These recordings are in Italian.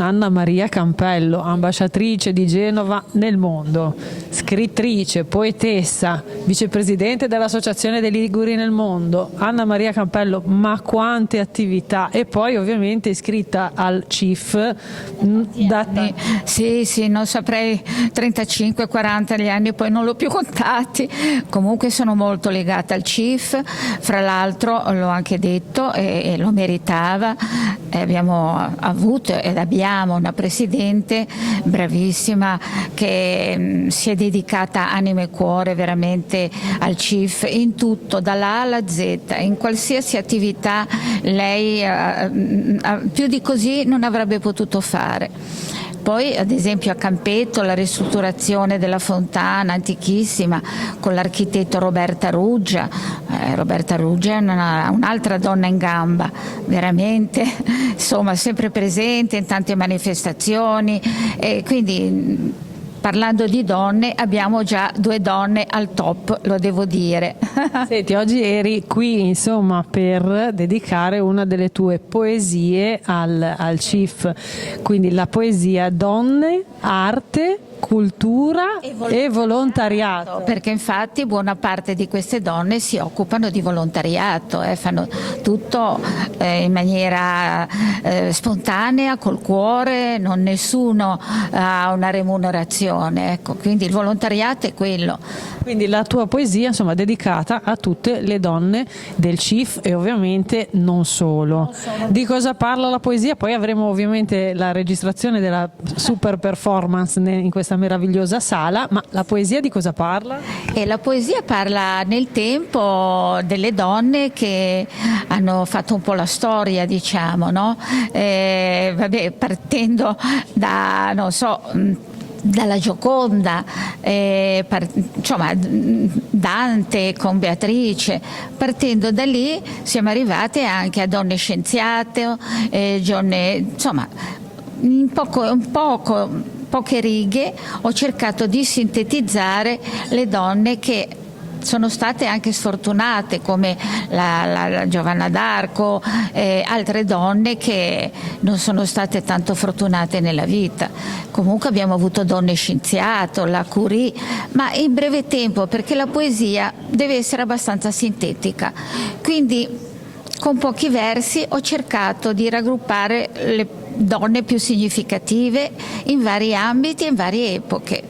Anna Maria Campello, ambasciatrice di Genova nel mondo, scrittrice, poetessa, vicepresidente dell'Associazione dei Liguri nel mondo. Anna Maria Campello, ma quante attività! E poi ovviamente iscritta al CIF Sì, non saprei, 35-40 gli anni, poi non l'ho più contati. Comunque sono molto legata al CIF, fra l'altro l'ho anche detto e lo meritava. Abbiamo avuto ed abbiamo una presidente bravissima che si è dedicata anima e cuore veramente al CIF in tutto, dalla A alla Z, in qualsiasi attività lei più di così non avrebbe potuto fare. Poi ad esempio a Campetto la ristrutturazione della fontana antichissima con l'architetto Roberta Ruggia. Roberta Ruggia è un'altra donna in gamba, veramente, insomma sempre presente in tante manifestazioni, e quindi parlando di donne abbiamo già 2 donne al top, lo devo dire. Senti, oggi eri qui insomma per dedicare una delle tue poesie al CIF, quindi la poesia Donne, Arte, Cultura e volontariato. Perché infatti buona parte di queste donne si occupano di volontariato, fanno tutto in maniera spontanea, col cuore, non nessuno ha una remunerazione, ecco, quindi il volontariato è quello. Quindi la tua poesia insomma dedicata a tutte le donne del CIF e ovviamente non solo. Di cosa parla la poesia? Poi avremo ovviamente la registrazione della super performance in questa meravigliosa sala, ma la poesia di cosa parla? E la poesia parla nel tempo delle donne che hanno fatto un po' la storia, diciamo, no? Partendo da, non so, dalla Gioconda, insomma Dante con Beatrice, partendo da lì siamo arrivate anche a donne scienziate, insomma in poche righe ho cercato di sintetizzare le donne che sono state anche sfortunate, come la Giovanna d'Arco, altre donne che non sono state tanto fortunate nella vita. Comunque abbiamo avuto donne scienziate, la Curie, ma in breve tempo, perché la poesia deve essere abbastanza sintetica. Quindi con pochi versi ho cercato di raggruppare le donne più significative in vari ambiti e in varie epoche.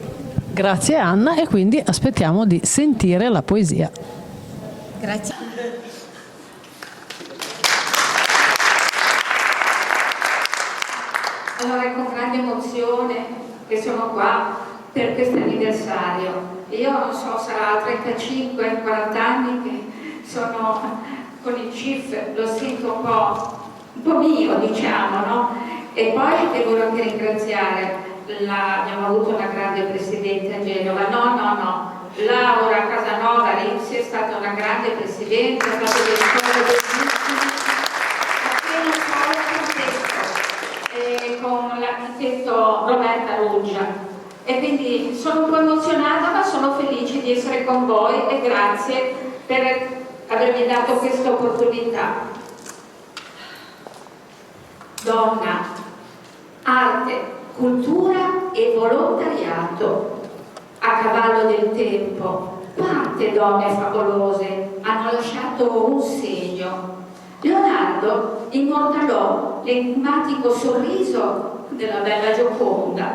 Grazie Anna, e quindi aspettiamo di sentire la poesia. Grazie. Allora è con grande emozione che sono qua per questo anniversario. Io non so, sarà 35-40 anni che sono con il CIF, lo sento un po' mio, diciamo, no? E poi devo anche ringraziare, abbiamo avuto una grande presidente a Genova, no, Laura Casanova Rizzi è stata una grande presidente, ha fatto delle cose bellissime, appena solo con l'architetto Roberta Ruggia, e quindi sono un po' emozionata, ma sono felice di essere con voi e grazie per avermi dato questa opportunità. Donna, arte, cultura e volontariato. A cavallo del tempo, quante donne favolose hanno lasciato un segno. Leonardo immortalò l'enigmatico sorriso della bella Gioconda.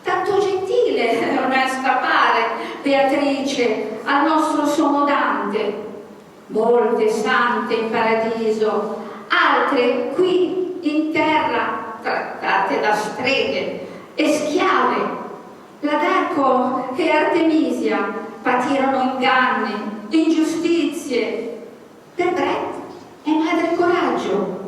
Tanto gentile non è scappare Beatrice al nostro sommo Dante. Molte sante in paradiso, altre qui in terra trattate da streghe e schiave. La Daco e Artemisia patirono inganni, ingiustizie. Debrett è madre coraggio.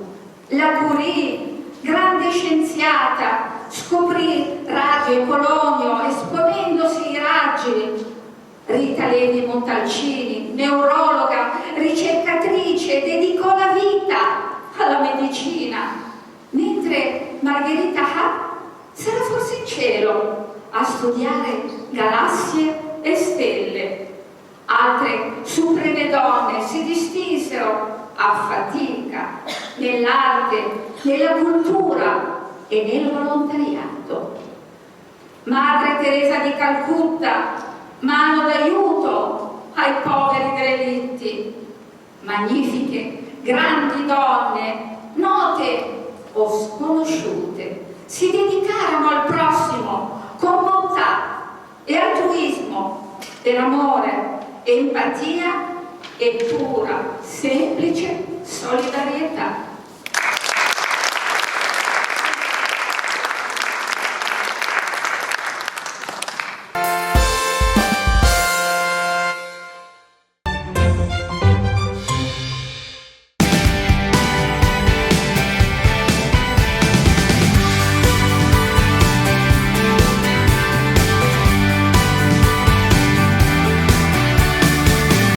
La Curie, grande scienziata, scoprì radio e polonio esponendosi ai raggi. Rita Levi Montalcini, neurologa, ricercatrice, dedicò la vita alla medicina, mentre Margherita Hack sarà forse in cielo a studiare galassie e stelle. Altre supreme donne si distinsero a fatica nell'arte, nella cultura. e nel volontariato. Madre Teresa di Calcutta, mano d'aiuto ai poveri derelitti. Magnifiche, grandi donne, note o sconosciute, si dedicarono al prossimo con bontà e altruismo, per amore, empatia e pura, semplice solidarietà.